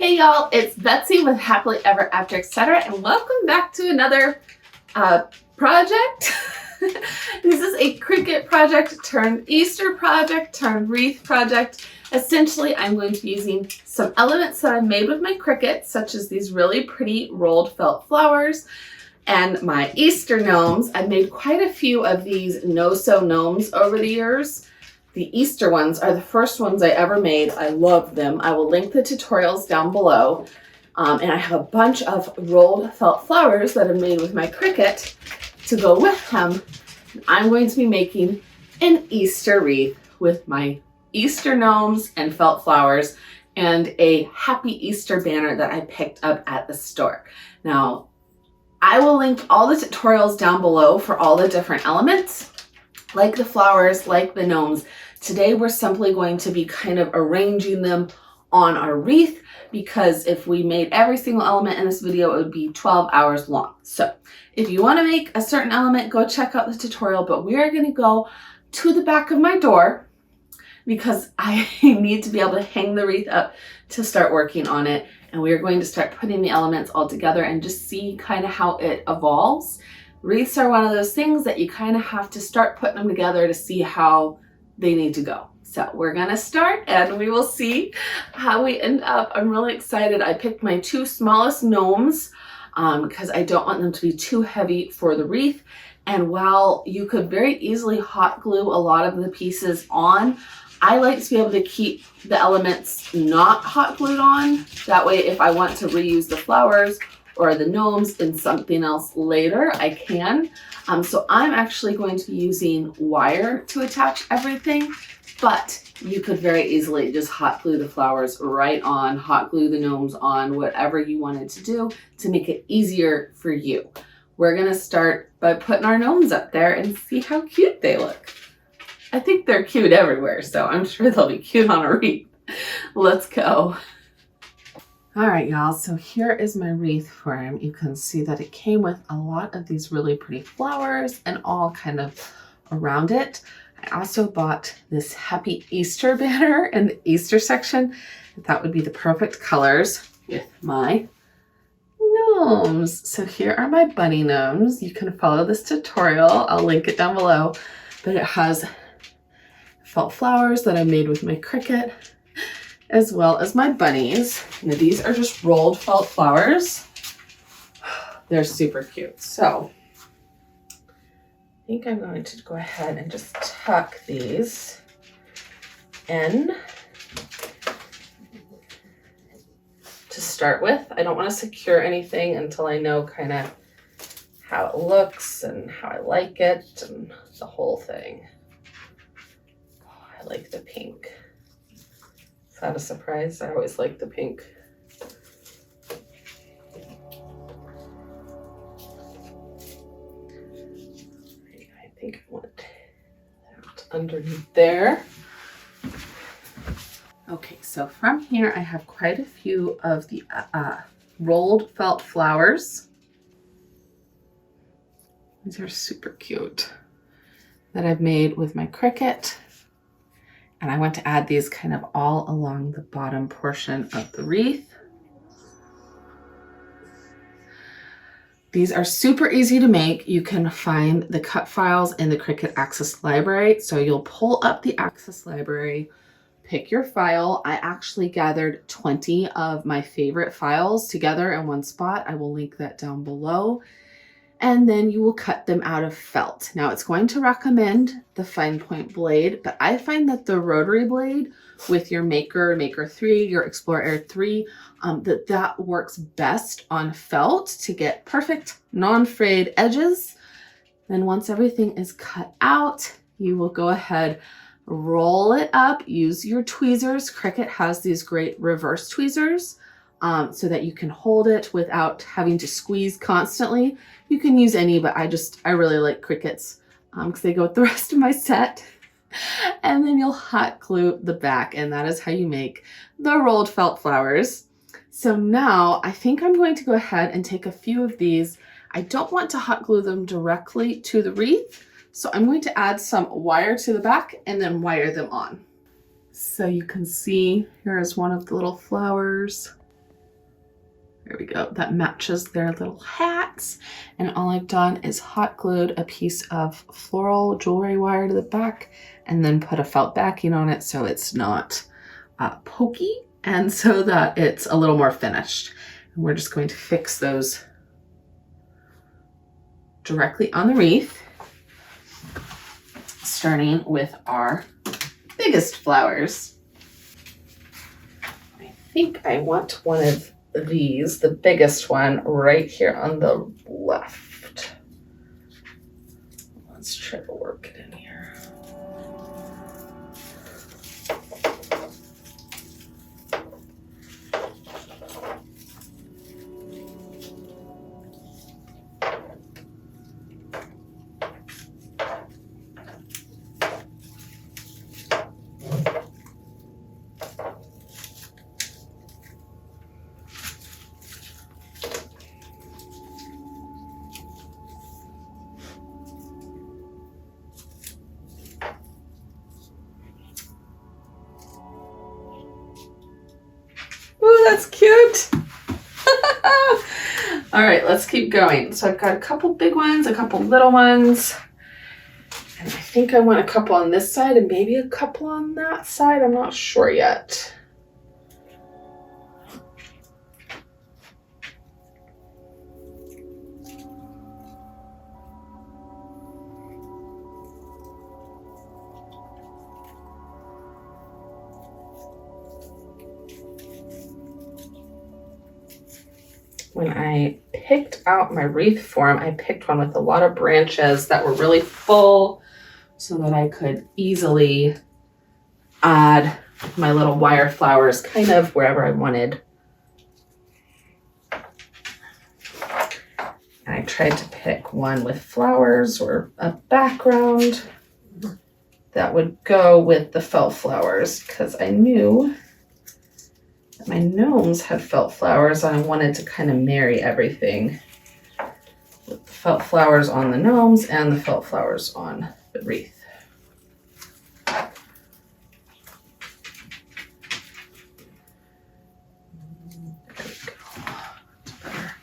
Hey y'all, it's Betsy with Happily Ever After Etc. and welcome back to another project. This is a Cricut project turned Easter project turned wreath project. Essentially, I'm going to be using some elements that I made with my Cricut, such as these really pretty rolled felt flowers and my Easter gnomes. I've made quite a few of these no-sew gnomes over the years. The Easter ones are the first ones I ever made. I love them. I will link the tutorials down below. And I have a bunch of rolled felt flowers that I made with my Cricut to go with them. I'm going to be making an Easter wreath with my Easter gnomes and felt flowers and a Happy Easter banner that I picked up at the store. Now, I will link all the tutorials down below for all the different elements, like the flowers, like the gnomes. Today we're simply going to be kind of arranging them on our wreath, because if we made every single element in this video, it would be 12 hours long. So if you want to make a certain element, go check out the tutorial, but we are going to go to the back of my door because I need to be able to hang the wreath up to start working on it. And we are going to start putting the elements all together and just see kind of how it evolves. Wreaths are one of those things that you kind of have to start putting them together to see how they need to go. So we're gonna start and we will see how we end up. I'm really excited. I picked my two smallest gnomes because I don't want them to be too heavy for the wreath. And while you could very easily hot glue a lot of the pieces on, I like to be able to keep the elements not hot glued on. That way, if I want to reuse the flowers or the gnomes in something else later, I can. So I'm actually going to be using wire to attach everything, but you could very easily just hot glue the flowers right on, hot glue the gnomes on, whatever you wanted to do to make it easier for you. We're gonna start by putting our gnomes up there and see how cute they look. I think they're cute everywhere, so I'm sure they'll be cute on a wreath. Let's go. All right, y'all, so here is my wreath form. You can see that it came with a lot of these really pretty flowers and all kind of around it. I also bought this Happy Easter banner in the Easter section. That would be the perfect colors with my gnomes. So here are my bunny gnomes. You can follow this tutorial. I'll link it down below, but it has felt flowers that I made with my Cricut, as well as my bunnies. Now these are just rolled felt flowers. They're super cute. So I think I'm going to go ahead and just tuck these in to start with. I don't want to secure anything until I know kind of how it looks and how I like it and the whole thing. Oh, I like the pink. Is that a surprise? I always like the pink. I think I want that underneath there. Okay, so from here I have quite a few of the rolled felt flowers. These are super cute that I've made with my Cricut. And I want to add these kind of all along the bottom portion of the wreath. These are super easy to make. You can find the cut files in the Cricut Access Library. So you'll pull up the Access Library, pick your file. I actually gathered 20 of my favorite files together in one spot. I will link that down below. And then you will cut them out of felt. Now it's going to recommend the fine point blade, but I find that the rotary blade with your Maker 3, your Explorer Air 3, that works best on felt to get perfect non-frayed edges. Then once everything is cut out, you will go ahead, roll it up, use your tweezers. Cricut has these great reverse tweezers so that you can hold it without having to squeeze constantly. You can use any, but I really like Cricuts because they go with the rest of my set. And then you'll hot glue the back, and that is how you make the rolled felt flowers. So now I think I'm going to go ahead and take a few of these. I don't want to hot glue them directly to the wreath, so I'm going to add some wire to the back and then wire them on. So you can see here is one of the little flowers. There we go. That matches their little hats. And all I've done is hot glued a piece of floral jewelry wire to the back and then put a felt backing on it so it's not pokey and so that it's a little more finished. And we're just going to fix those directly on the wreath, starting with our biggest flowers. I think I want one of these, the biggest one, right here on the left. Let's try to work it in here. That's cute. All right, let's keep going. So I've got a couple big ones, a couple little ones, and I think I want a couple on this side and maybe a couple on that side. I'm not sure yet. When I picked out my wreath form, I picked one with a lot of branches that were really full so that I could easily add my little wire flowers kind of wherever I wanted. And I tried to pick one with flowers or a background that would go with the felt flowers because I knew my gnomes had felt flowers and I wanted to kind of marry everything with the felt flowers on the gnomes and the felt flowers on the wreath. There we go. That's better.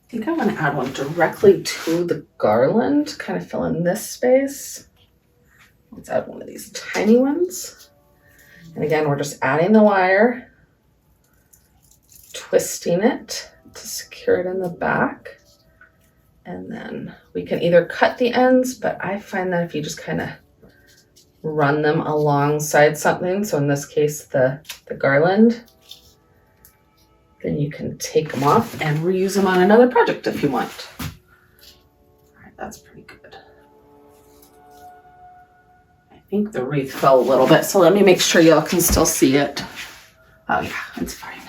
I think I want to add one directly to the garland, kind of fill in this space. Let's add one of these tiny ones. And again, we're just adding the wire, twisting it to secure it in the back. And then we can either cut the ends, but I find that if you just kind of run them alongside something, so in this case, the garland, then you can take them off and reuse them on another project if you want. All right, that's pretty good. I think the wreath fell a little bit, so let me make sure y'all can still see it. Oh yeah, it's fine.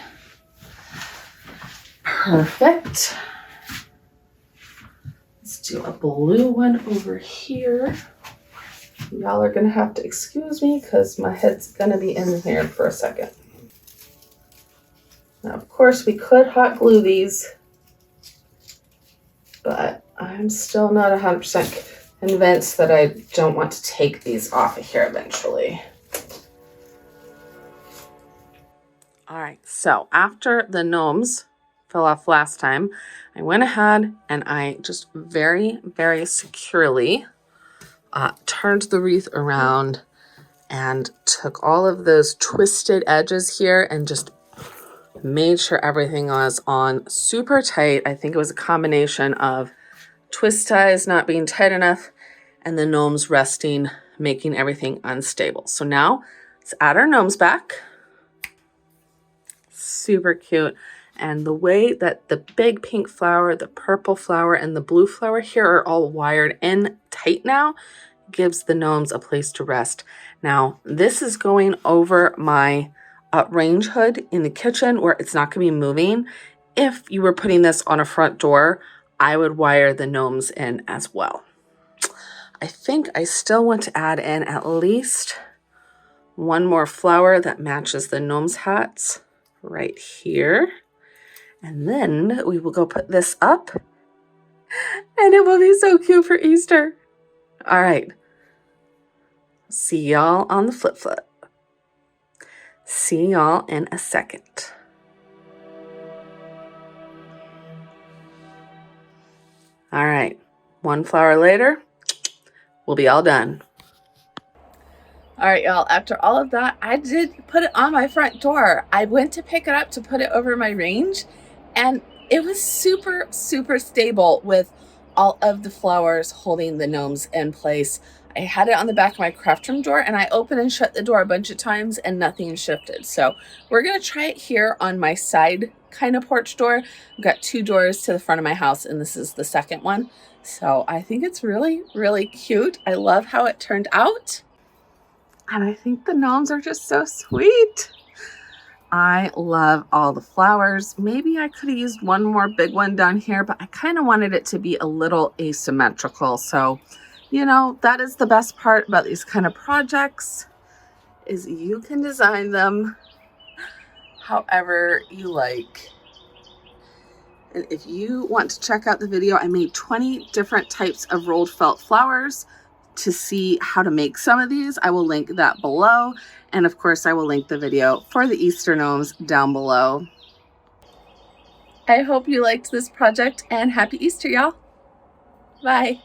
Perfect. Let's do a blue one over here. Y'all are gonna have to excuse me because my head's gonna be in here for a second. Now, of course, we could hot glue these, but I'm still not 100% convinced that I don't want to take these off of here eventually. All right, so after the gnomes fell off last time, I went ahead and I just very, very securely turned the wreath around and took all of those twisted edges here and just made sure everything was on super tight. I think it was a combination of twist ties not being tight enough and the gnomes resting, making everything unstable. So now let's add our gnomes back. Super cute. And the way that the big pink flower, the purple flower, and the blue flower here are all wired in tight now gives the gnomes a place to rest. Now, this is going over my range hood in the kitchen where it's not going to be moving. If you were putting this on a front door, I would wire the gnomes in as well. I think I still want to add in at least one more flower that matches the gnomes' hats right here. And then we will go put this up and it will be so cute for Easter. All right. See y'all on the flip flip. See y'all in a second. All right, one flower later, we'll be all done. All right, y'all, after all of that, I did put it on my front door. I went to pick it up to put it over my range, and it was super, super stable with all of the flowers holding the gnomes in place. I had it on the back of my craft room door, and I opened and shut the door a bunch of times and nothing shifted. So we're gonna try it here on my side kind of porch door. I've got 2 doors to the front of my house, and this is the second one. So I think it's really, really cute. I love how it turned out. And I think the gnomes are just so sweet. I love all the flowers. Maybe I could have used one more big one down here, but I kind of wanted it to be a little asymmetrical. So, you know, that is the best part about these kind of projects, is you can design them however you like. And if you want to check out the video, I made 20 different types of rolled felt flowers. To see how to make some of these, I will link that below. And of course, I will link the video for the Easter gnomes down below. I hope you liked this project, and happy Easter, y'all. Bye.